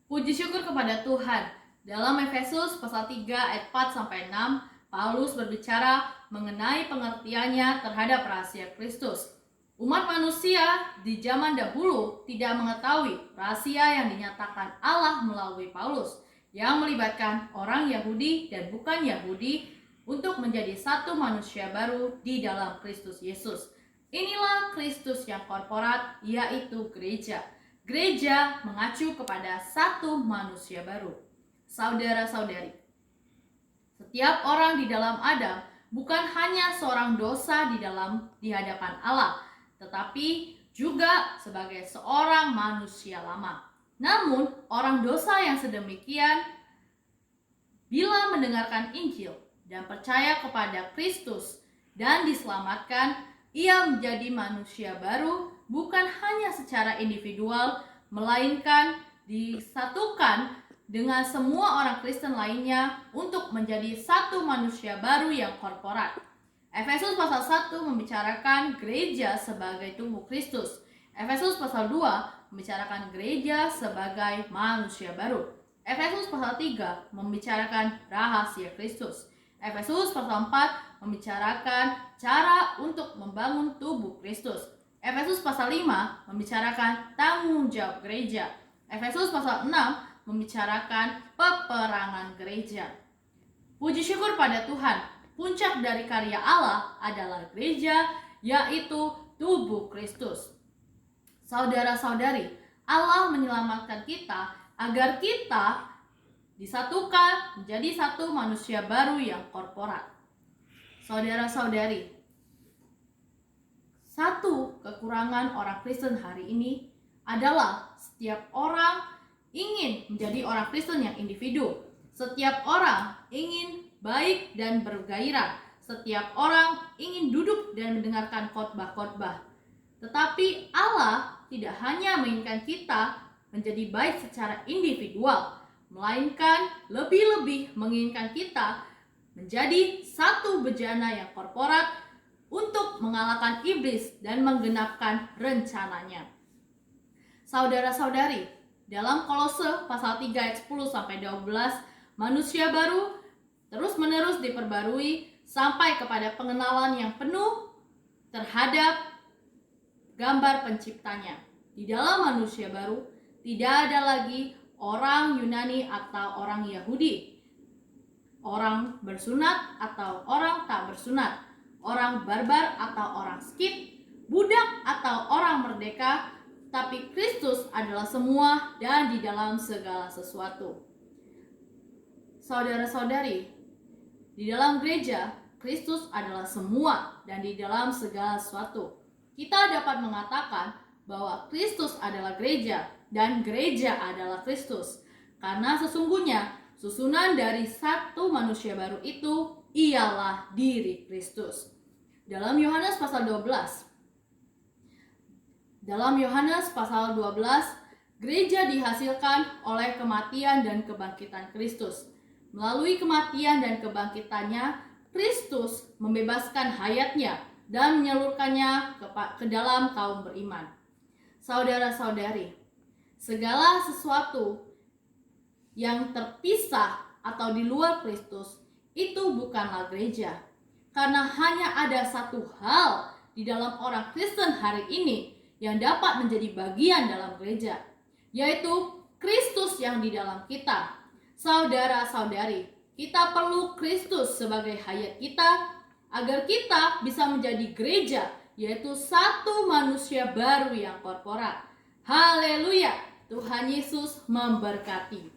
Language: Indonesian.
Puji syukur kepada Tuhan. Dalam Efesus pasal 3 ayat 4-6, Paulus berbicara mengenai pengertiannya terhadap rahasia Kristus. Umat manusia di zaman dahulu tidak mengetahui rahasia yang dinyatakan Allah melalui Paulus, yang melibatkan orang Yahudi dan bukan Yahudi untuk menjadi satu manusia baru di dalam Kristus Yesus. Inilah Kristus yang korporat, yaitu gereja. Gereja mengacu kepada satu manusia baru. Saudara-saudari, setiap orang di dalam Adam bukan hanya seorang dosa di hadapan Allah, tetapi juga sebagai seorang manusia lama. Namun, orang dosa yang sedemikian bila mendengarkan Injil dan percaya kepada Kristus dan diselamatkan, ia menjadi manusia baru bukan hanya secara individual, melainkan disatukan dengan semua orang Kristen lainnya untuk menjadi satu manusia baru yang korporat. Efesus pasal 1 membicarakan gereja sebagai tubuh Kristus. Efesus pasal 2 membicarakan gereja sebagai manusia baru. Efesus pasal 3 membicarakan rahasia Kristus. Efesus pasal 4 membicarakan cara untuk membangun tubuh Kristus. Efesus pasal 5 membicarakan tanggung jawab gereja. Efesus pasal 6 membicarakan peperangan gereja. Puji syukur pada Tuhan, puncak dari karya Allah adalah gereja, yaitu tubuh Kristus. Saudara-saudari, Allah menyelamatkan kita agar kita disatukan menjadi satu manusia baru yang korporat. Saudara-saudari, satu kekurangan orang Kristen hari ini adalah setiap orang ingin menjadi orang Kristen yang individu. Setiap orang ingin baik dan bergairah. Setiap orang ingin duduk dan mendengarkan khotbah-khotbah. Tetapi Allah tidak hanya menginginkan kita menjadi baik secara individual, melainkan lebih-lebih menginginkan kita menjadi satu bejana yang korporat untuk mengalahkan iblis dan menggenapkan rencananya. Saudara-saudari, dalam Kolose pasal 3 ayat 10-12, manusia baru terus-menerus diperbarui sampai kepada pengenalan yang penuh terhadap gambar penciptanya. Di dalam manusia baru tidak ada lagi orang Yunani atau orang Yahudi, orang bersunat atau orang tak bersunat, orang barbar atau orang skit, budak atau orang merdeka, tapi Kristus adalah semua dan di dalam segala sesuatu. Saudara-saudari, di dalam gereja, Kristus adalah semua dan di dalam segala sesuatu. Kita dapat mengatakan bahwa Kristus adalah gereja dan gereja adalah Kristus. Karena sesungguhnya susunan dari satu manusia baru itu ialah diri Kristus. Dalam Yohanes pasal 12, gereja dihasilkan oleh kematian dan kebangkitan Kristus. Melalui kematian dan kebangkitannya, Kristus membebaskan hayatnya dan menyalurkannya ke dalam kaum beriman. Saudara-saudari, segala sesuatu yang terpisah atau di luar Kristus itu bukanlah gereja. Karena hanya ada satu hal di dalam orang Kristen hari ini yang dapat menjadi bagian dalam gereja, yaitu Kristus yang di dalam kita. Saudara-saudari, kita perlu Kristus sebagai hayat kita agar kita bisa menjadi gereja, yaitu satu manusia baru yang korporat. Haleluya! Tuhan Yesus memberkati.